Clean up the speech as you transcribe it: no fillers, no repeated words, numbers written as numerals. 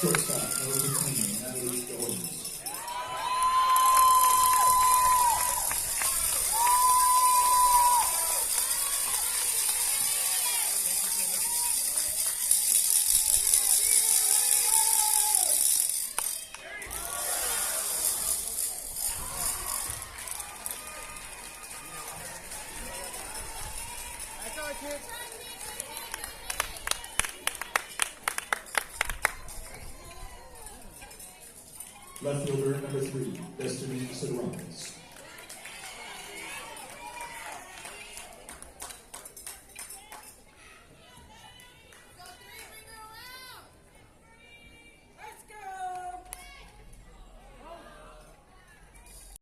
Shortstop, number 15, Natalie Owens. Left fielder, number 3, Destiny Sidorales.